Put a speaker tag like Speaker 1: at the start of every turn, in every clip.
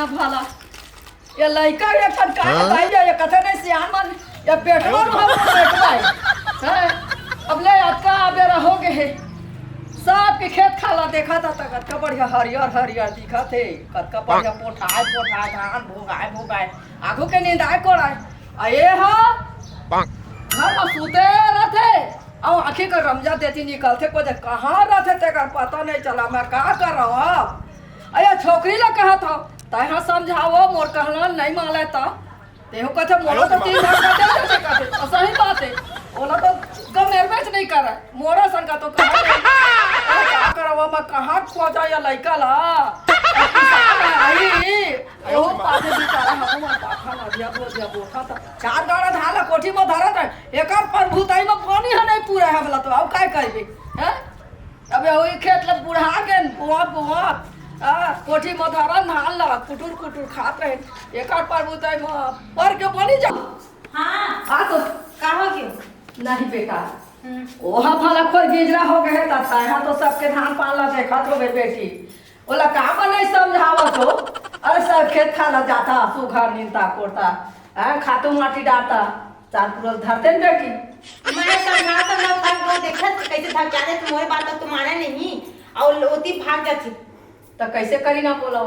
Speaker 1: ना भला ये लड़का ये ठटका भाई ये कथे नहीं सियान मन ये पेटवा नु हम पेटवा है अब ले अक्का अबे रहोगे है सब के खेत खाला देखा था कतका बढ़िया हरियर हरियर दिखा थे कतका बढ़िया पोठाए धान भोगाए आगू के नींद आए कोड़ाए आए हा घर में सूते रहते और आँखें का रमजा देती निकलते को दे कहाँ रहते ते का पता नहीं चला मैं क्या कर रहा हूँ अरे छोकरी लोग कहा था तहाँ समझाओ मोर कहना नहीं मान लेता तेहू कहते मोरा तो 3 घंटा देते कहते सही बात है ओला तो गम निर्वेच नहीं कर रहा मोरा सन का तो कहा क्या करवा मैं कहाँ खोजा या लड़का ला ओ पाछे बेचारा हम पाखा नदिया बोखा था 4 गाड़ा धाला कोठी में धरत है एकर प्रभुताई में पानी है नहीं पूरा है वाला तो अब काय करबे हैं अब ओई खेत ल बुढ़ा के बुआ कोठी में धरन धान ला कुटुर खात रहे एकर प्रभुताई में पर के पानी जा हां तो
Speaker 2: कहाँ के
Speaker 1: नहीं बेटा ओहा भला कोई गिजरा हो गए ता यहाँ तो सबके धान पाला देखत हो बेटी ओला का नहीं समझावत हो अरे सब खेत खाला जाता सुघर नींदा कोड़ता खातू माटी डालता चार पूरा धरते न बेटी
Speaker 2: मैं समझा भाग को देखत कैसे भाग जाने तुम्हारे बात तो तुम्हारा नहीं और लोती भाग जाती
Speaker 1: तो कैसे करी ना बोलो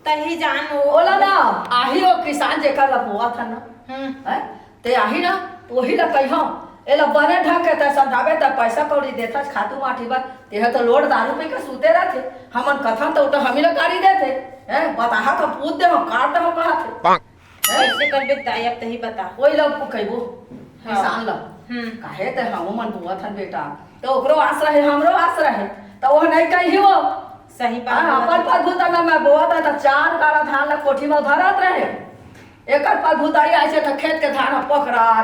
Speaker 2: तही जान
Speaker 1: ओला ना आही हो किसान जेकर ला बोआ था ना हैं ते आही ना वही ला कहियो एला बने ढंग के त समझावे त पैसा कौड़ी देता खातू माटी बा तेह तो लोड दारू पे के सूते रहते हमन कथन तो हमी ला गाड़ी देते हैं बताहा तो पूछ दे हम काट दे हम कहा थे
Speaker 2: ऐसे करबे ताई अब तही बता
Speaker 1: ओई लोग को कहबो किसान ला काहे त हम मन बुआ थन बेटा तो ओकरो आस रहे हमरो आस रहे तो वो नहीं कहियो
Speaker 2: सही बात
Speaker 1: अपन पदभूता में मैं बुआ था 4 गाड़ा धान ला कोठी में धरत रहे एकर पदभूताई ऐसे तो खेत के धान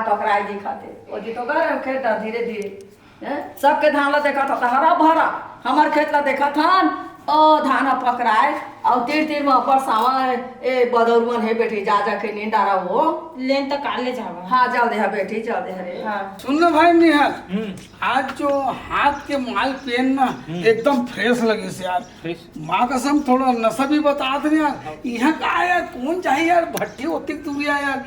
Speaker 1: टकरा दिखाते ओ जी तो कर खेत धीरे हैं सबके धान ला देखा था हरा भरा हमार खेत ला देखा था ओ धान पकड़ाए और तीर में ऊपर सावा ए बदौर मन है बेटी जा के नींद आ रहा हो
Speaker 2: लेन तक काले जावा
Speaker 1: हाँ चल दे बेटी चल दे रे
Speaker 2: हाँ
Speaker 3: सुन लो भाई निहाल आज जो हाथ के माल पेन ना एकदम फ्रेश लगे से यार माँ कसम थोड़ा नशा भी बता दे यार यहाँ का यार कौन चाहिए यार भट्टी होती दूरिया यार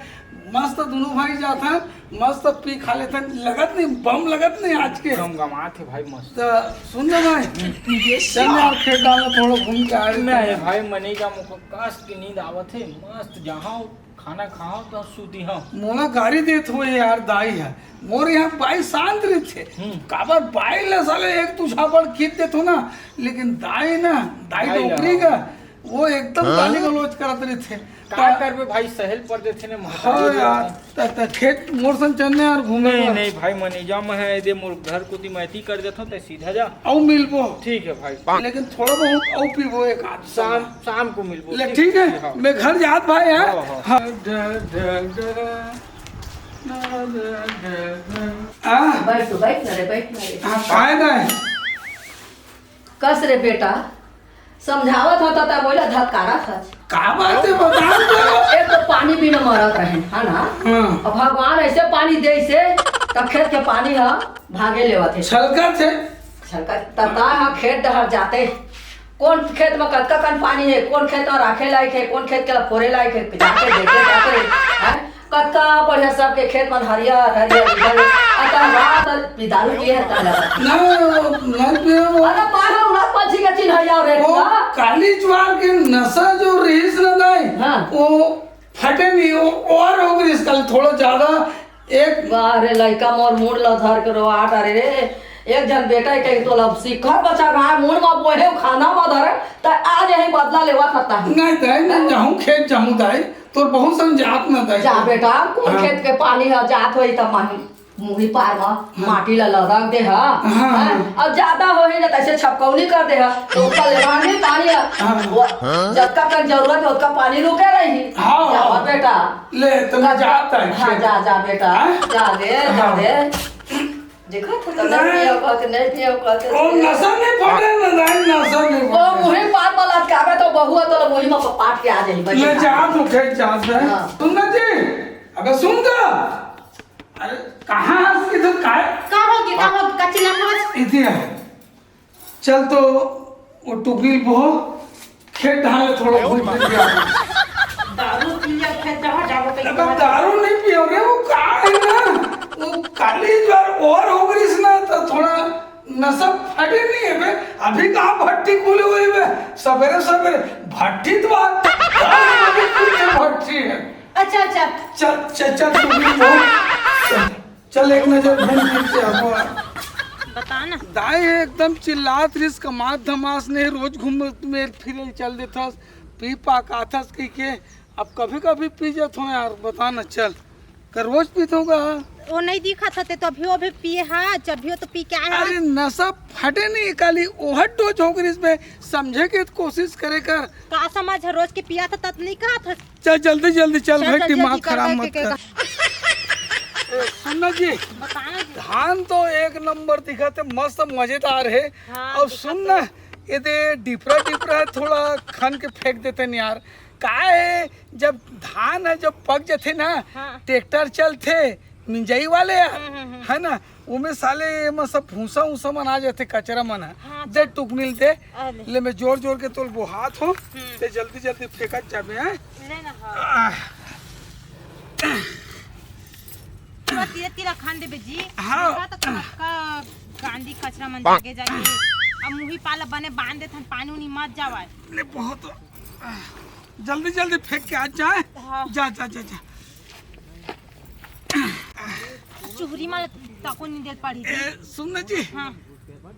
Speaker 3: मस्त दोनों भाई जाता मस्त पी खा लेते लगत नहीं बम लगत नहीं आज के
Speaker 4: हम गमात है भाई मस्त
Speaker 3: तो सुन लो भाई चल यार खेत डालो थोड़ा घूम के आ
Speaker 4: मैं भाई मनी का मुख काश की नींद आवत है मस्त जहाँ खाना खाओ तो सूती हाँ
Speaker 3: मोला गाड़ी देत हुए यार दाई है मोर यहाँ बाई शांत रहे थे काबर बाई ले साले एक तू छापड़ खींच देत हो ना लेकिन दाई ना दाई नौकरी का वो एकदम गाली गलौज करत रहे थे
Speaker 4: का करबे भाई सहल पर देथे ने
Speaker 3: हाँ यार त खेत मोर संग चलने यार घूमे
Speaker 4: नहीं भाई मनीजा में है दे मोर घर को दी मैती कर देथो ते सीधा जा
Speaker 3: औ मिलबो
Speaker 4: ठीक है भाई
Speaker 3: लेकिन थोड़ा बहुत औ पीबो एक आध
Speaker 4: शाम को मिलबो
Speaker 3: ले ठीक है मैं घर जात भाई यार
Speaker 4: हाँ।
Speaker 1: बैठ ना रे
Speaker 3: हाँ काय गए
Speaker 1: कस रे बेटा समझावत होता था बोला धक्कारा था
Speaker 3: का बात है बता दो
Speaker 1: एक तो पानी बिना मरत रहे है ना अब भगवान ऐसे पानी दे से तब खेत के पानी हा भागे लेवा थे
Speaker 3: छलका थे
Speaker 1: छलका तता हा खेत डहर जाते कौन खेत में कतका कन पानी है कौन खेत में राखे लायक है कौन खेत के फोरे लायक है जाके देखे जाते कतका बढ़िया सबके खेत में हरियर हरियर अतः रात दारू पिए है ता लगा
Speaker 3: ना पियो
Speaker 1: अरे बाहर उड़ा पंछी के चिन्ह या रे
Speaker 3: वो काली ज्वार के नशा जो रेस न दाई वो फटे नहीं वो और हो गई इसका थोड़ा ज्यादा एक
Speaker 1: बारे लड़का मोर मूड ला धर के रोआट अरे रे एक जन बेटा के तो लब सिखर बचा रहा मूड में बोहे खाना में धरे त आज यही बदला लेवा खाता है
Speaker 3: नहीं दाई नहीं जाऊं खेत जाऊं दाई तो बहुत समझात न दाई
Speaker 1: जा बेटा कौन खेत के पानी है जात होई त माही मुही पार में माटी ला रख दे हा अब ज्यादा होई ना तैसे छपकौनी कर दे हा तो ऊपर लेवानी पानी है जब तक जरूरत है उतना पानी रुके रही जा बेटा
Speaker 3: ले तो मैं जाता है
Speaker 1: हाँ जा बेटा जा दे देखो तो नहीं पियो कहते
Speaker 3: ओ नशा नहीं पड़े न दाई नशा नहीं
Speaker 1: वो मुही पार वाला काबे तो बहुआ तो मुही में पाट के आ जाई
Speaker 3: ले जा तो खेत जा से सुन जी अबे सुन का अरे कहाँ हंस के तुम
Speaker 2: का हो कच्ची लखोज
Speaker 3: इधर चल तो वो टुकड़ी बो खेत ढाले थोड़ा घूम के
Speaker 2: दारू पी लिया खेत जहाँ जाओ
Speaker 3: अब
Speaker 2: कहीं
Speaker 3: दारू नहीं पियोगे, वो का है ना, वो खाली बार और हो गई ना तो थोड़ा नशा फटे नहीं है बे। अभी कहाँ भट्टी खुली हुई है सवेरे सवेरे, भट्टी तो भट्टी है।
Speaker 2: अच्छा अच्छा
Speaker 3: चल चल चल तू भी चल, चल एक नजर घूम फिर के आओ।
Speaker 2: बता ना
Speaker 3: दाई एकदम चिल्लात रिस कमात धमास ने रोज घूम मेर फिर चल देता पी पाक आथस के अब कभी कभी पी जात हो यार, बता ना चल कर रोज पीत होगा।
Speaker 2: वो नहीं दिखा था ते तो अभी पिए हाँ जब भी तो पी के आया
Speaker 3: अरे नशा फटे नहीं काली ओहर डोज हो गई इसमें, समझे के कोशिश करे कर।
Speaker 2: का समझ है रोज के पिया था तब नहीं कहा था।
Speaker 3: चल जल्दी जल्दी चल
Speaker 2: चल,
Speaker 3: भाई
Speaker 2: चल,
Speaker 3: दिमाग
Speaker 2: जल्दी कर,
Speaker 3: खराब
Speaker 2: कर,
Speaker 3: मत
Speaker 2: कर,
Speaker 3: कर। सुनना जी
Speaker 2: बताना जी।
Speaker 3: धान तो एक नंबर दिखते मस्त मजेदार है।
Speaker 2: हाँ,
Speaker 3: और सुन ना ये दे डिपरा डिपरा है थोड़ा खन के फेंक देते न यार, का है जब धान है जब पक जाते ना
Speaker 2: हाँ।
Speaker 3: ट्रैक्टर चलते मिंजाई वाले है ना, उमें साले में सब भूसा उसा मन आ जाते कचरा मन
Speaker 2: हाँ,
Speaker 3: दे टुकनिल दे
Speaker 2: अरे।
Speaker 3: ले मैं जोर जोर के तोल बुहात हो ते जल्दी जल्दी फेंकत जाबे हैं।
Speaker 2: ले ना हाँ तीरा तीरा खान दे बेजी।
Speaker 3: हाँ।
Speaker 2: देखा तो का गांधी कचरा मन जाके जाके अब मुही पाला बने बांध देथन पानी उनी मत जावाए।
Speaker 3: ले बहुत जल्दी जल्दी फेंक के आ जाए।
Speaker 2: हाँ।
Speaker 3: जा जा जा जा
Speaker 2: चुहरी में ताको नहीं दे पड़ी।
Speaker 3: सुन ना जी
Speaker 2: हाँ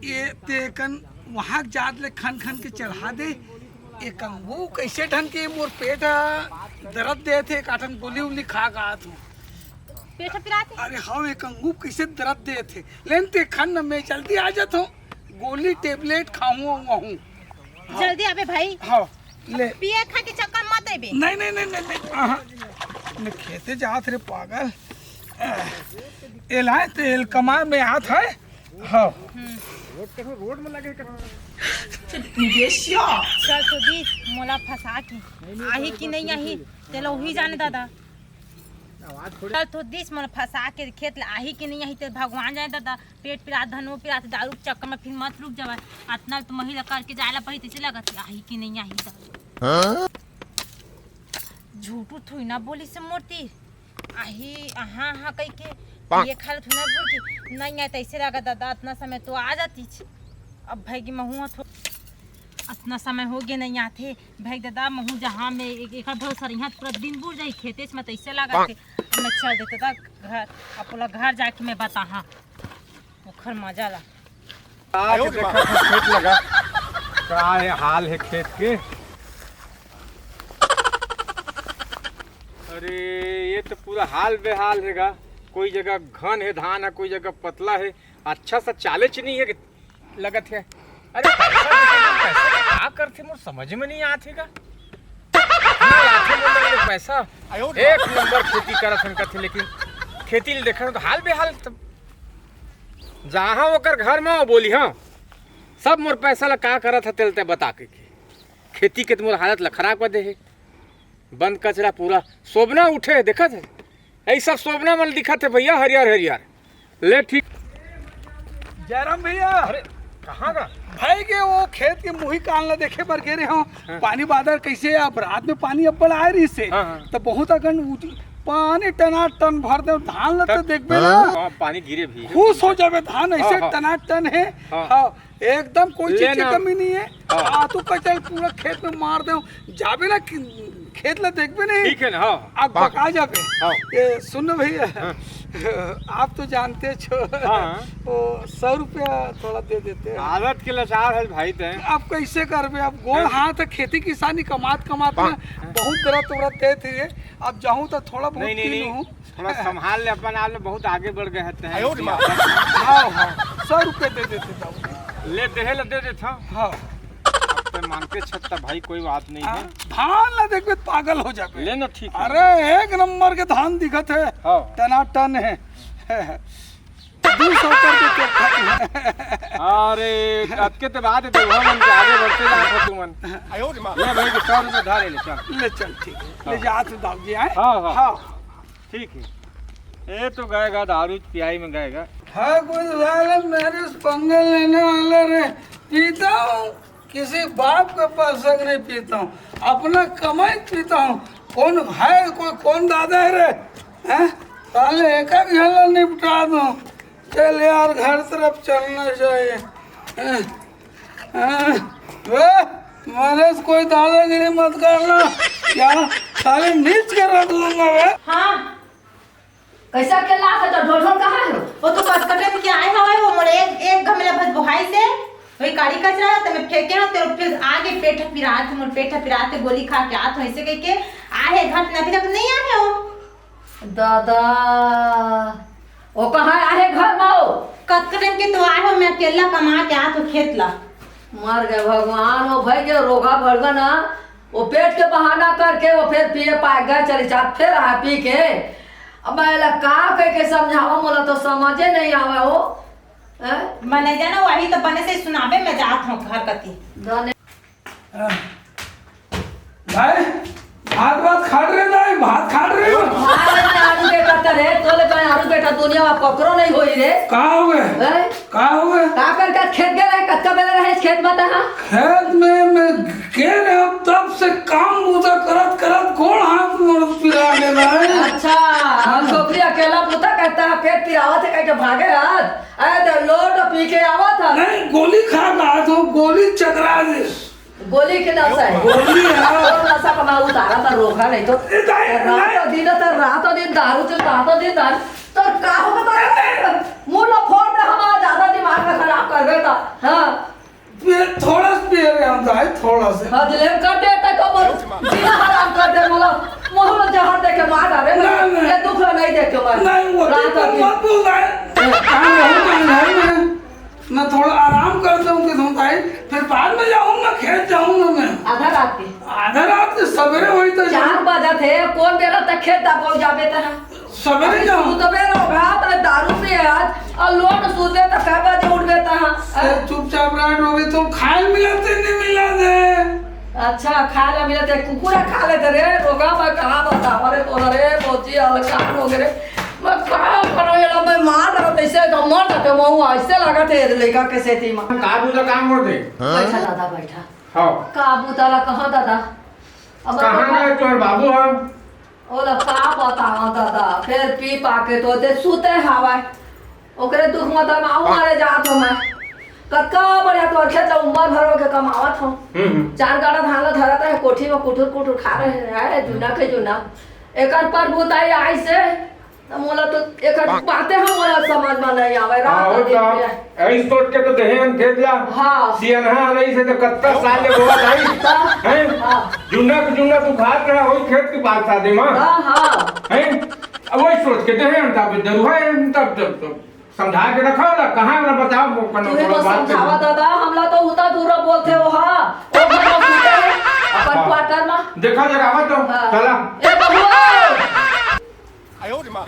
Speaker 3: ये तेकन वहाँ जात ले खन खन के चढ़ा दे एक वो कैसे ढंग के मोर पेट दर्द दे थे काटन गोली उली खा गा तू।
Speaker 2: पेट पिराते
Speaker 3: अरे हाँ एक अंगूप कैसे दर्द दे थे लेन ते खन न मैं जल्दी आ जात हूँ, गोली टेबलेट खाऊँ।
Speaker 2: जल्दी आबे भाई।
Speaker 3: हाँ ले
Speaker 2: पिए खा के चक्कर मत आबे।
Speaker 3: नहीं नहीं नहीं नहीं, नहीं। मैं खेते जात रे पागल एलाए तेल कमा में हाथ है। हाँ
Speaker 4: रोड में लगे
Speaker 2: चल तो दी मोला फंसा के आही कि नहीं आही तेला वही जाने दादा। चल तो दिस मोला फंसा के खेत ले आही कि नहीं आही ते भगवान जाने दादा। पेट पिरा धनो पिरा दारू के चक्कर में फिर मत रुक जावा, इतना तो महिला करके जायला पड़ी तैसे लगत आही कि नहीं आही दादा। झूठू थोड़ी ना बोली से मूर्ति आही हाँ हाँ कह के ये खाल थोड़ी ना बोल के नहीं आए तैसे लगा दादा इतना समय तो आ जाती। अब भाई की महू इतना समय हो गया नहीं आते भाई दादा महू जहाँ में एक भर यहाँ पूरा दिन बुर जाई खेते से मैं तैसे लगा के अब मैं चल देते था घर अपना घर जाके मैं बता हाँ ओखर मजा ला
Speaker 4: खेत लगा क्या है हाल है खेत के। अरे ये तो पूरा हाल बेहाल हैगा, कोई जगह घन है धान है, कोई जगह पतला है, अच्छा सा चाले नहीं है कि लगत है। अरे पैसा क्या करते मोर समझ में नहीं आते का पैसा एक नंबर खेती करत हन करते, लेकिन खेती ले देखा तो हाल बेहाल तब जहाँ ओकर घर में बोली हाँ सब मोर पैसा ला का करत है तेलते बता के खेती के तो मोर हालत ला खराब कर दे है। बंद कचरा पूरा सोबना उठे देखा थे यही सब सोबना मन दिखा थे भैया हरियर हरियर ले ठीक।
Speaker 3: जयराम भैया
Speaker 4: अरे कहाँ का
Speaker 3: भाई के वो खेत के मुही कान ला देखे पर गे रहे हो पानी बादल कैसे अब रात में पानी अब्बल आए रही से तो बहुत अगन पानी टना टन भर दे धान ला तो देखबे ना
Speaker 4: पानी गिरे भी
Speaker 3: खुश हो जावे धान ऐसे टना टन है। हाँ एकदम कोई चीज की कमी नहीं है। तू कचल पूरा खेत में मार दे जाबे ना खेत ला देखबे नहीं
Speaker 4: ठीक है ना। हाँ
Speaker 3: आप पका जाबे।
Speaker 4: हाँ।
Speaker 3: ये सुनो भैया आप तो जानते छो वो 100 रुपया थोड़ा दे देते हैं।
Speaker 4: आदत के लाचार है भाई ते
Speaker 3: आप कैसे करबे अब गोल हाथ खेती किसानी कमात कमात में बहुत दर्द उड़त दे थे। अब जाऊँ तो थोड़ा बहुत
Speaker 4: नहीं थोड़ा संभाल ले अपन आप बहुत आगे बढ़ गए हैं।
Speaker 3: हाँ 100 रुपये दे देते
Speaker 4: ले दे देता।
Speaker 3: हाँ
Speaker 4: तो मानते छत्ता भाई कोई बात नहीं है।
Speaker 3: धान ला देखबे पागल हो जाबे।
Speaker 4: ले ना ठीक है।
Speaker 3: अरे एक नंबर के धान दिखत है।
Speaker 4: हाँ।
Speaker 3: टना टन है 200 कर
Speaker 4: अरे अटके तो बात है तो मन के आगे बढ़ते जात हो तुमन। ले भाई के 100 रुपए धारे ले चल।
Speaker 3: ले चल ठीक है ले जा तो दाऊ जी आए।
Speaker 4: हाँ ठीक है। ये तो गएगा दारू पियाई में गएगा।
Speaker 3: हाँ कोई साले मेरे पंगे लेने वाला रे पीता हूँ किसी बाप के पास नहीं पीता हूँ अपना कमाई पीता हूँ कौन है कोई कौन दादा है रे हैं साले एक घेला निपटा दो चल यार घर तरफ चलना चाहिए हैं? हैं? वे मेरे से कोई दादागिरी मत करना यार साले नीच के रख लूंगा वे
Speaker 2: हाँ
Speaker 1: कैसा के लाख है तो ढोढोर कहाँ है
Speaker 2: वो तो कटकटे में क्या आए हवा वो मोरे एक गमला भर बुहाई से वही काड़ी कचरा है तो मैं फेंके ना तेरे फिर आगे पेट पिरात मोर पेट पिरात गोली खा के आत ऐसे कह के आए घंट ना अभी तक नहीं आए हो
Speaker 1: दादा वो कहाँ आहे घर में हो
Speaker 2: कटकटे के तो आए हो मैं अकेला कमा के आत हो खेत ला
Speaker 1: मर गए भगवान वो भाई के रोगा भर गए ना वो पेट के बहाना करके वो फिर पिए पाए गए चली जात फिर आ पी के अब मैं का कह के समझावा मोला तो समझे नहीं आवे वो
Speaker 2: मने जाना वही तो बने से सुनावे मैं जात हूँ घर कती
Speaker 3: भाई भात खा रहे ना भात खा रहे हो
Speaker 1: आलू बेटा करे तोले पे आलू बेटा दुनिया में पकड़ो नहीं होई रे
Speaker 3: कहाँ हो गए
Speaker 1: हैं?
Speaker 3: कहाँ हो गए
Speaker 1: का कर के खेत गए रहे कच्चा बेले रहे खेत में तहा
Speaker 3: खेत में मैं के रे अब तब से काम बुता करत करत कौन हाथ मोड़ पिरा के रहा
Speaker 1: अच्छा हम छोकरी अकेला पुता कहता है पेट पिरावत है कह के भागे आज अरे तो लोट पी के आवत है
Speaker 3: नहीं गोली खा रहा तो गोली चकरा दे
Speaker 1: गोली के नशा है
Speaker 3: गोली है
Speaker 1: और नशा का मैं उतारा था रोका नहीं तो रातों दिन दारू तो रातों दिन दारू तो का होगा तो मुंह लो फोड़ दे हमारा ज्यादा दिमाग में खराब कर देता हाँ
Speaker 3: थोड़ा सा पिए रहे हम भाई थोड़ा से
Speaker 1: हजलेम कर देता तो बोल बिना हराम कर दे मतलब मोह में जहर दे के मार डाले ये दुख नहीं देख के मार
Speaker 3: नहीं वो
Speaker 1: रात
Speaker 3: तो मत बोल रहा है काम होगा नहीं मैं थोड़ा आराम करता हूँ कि भाई फिर बाद में जाऊंगा खेत जाऊंगा मैं
Speaker 1: आधा रात के
Speaker 3: आधा रात के सवेरे हुई तो
Speaker 1: 4 बजे थे कौन बेरा तक खेत दा पहुंच जाबे ता
Speaker 3: सवेरे जाऊँ
Speaker 1: तू तो बेरा घात दारू पे आज और लोट सूते तक कै बजे उठबे ता
Speaker 3: चुपचाप रात हो गई तो खाए मिलाते नहीं मिला दे
Speaker 1: अच्छा खा ले मिलते कुकुरा खा लेते रे रोगा में कहां बता अरे तो रे पहुंची अलकान हो गए मैं का करो ये मैं मार रहा तैसे तो मर जाते मैं ऐसे लगा थे लड़का के सेती में
Speaker 4: काबू का काम कर दे
Speaker 1: बैठा दादा बैठा
Speaker 4: हाँ
Speaker 1: काबू ताला कहां दादा अब
Speaker 4: कहाँ गए तुम्हारे बाबू हम
Speaker 1: ओला का बतावा दादा फिर पी पाके तो दे सूते हवा ओकरे दुख मत माऊ मारे जात हो मैं कक्का बढ़िया तो खेत उम्र भर के कमावत हो 4 गाड़ा धान धरत है कोठी में कुटुर कुटुर खा रहे हैं जुना के जुना एकर पर बुताई आई से मोला तो एकर बातें हम मोला समझ में नहीं आवे रात दिन
Speaker 4: ऐस सोच के तो देहन खेत ला
Speaker 1: हां
Speaker 4: सियनहा रही से तो कत्ता साल ले बोला आई हैं जुन्ना तू खात रहा होई खेत की बात था दे मां
Speaker 1: हां
Speaker 4: हैं अब वही सोच के देहन तब जरूर है तब समझा के रखा ना कहां ना बताओ वो
Speaker 1: तू ही समझावा दादा हमला तो उता दूर बोलते हो हां ओ घर में सूते है अपन क्वार्टर में
Speaker 4: देखा जरा आवा तो चला
Speaker 1: ए बबुआ
Speaker 5: 哎呦我的妈！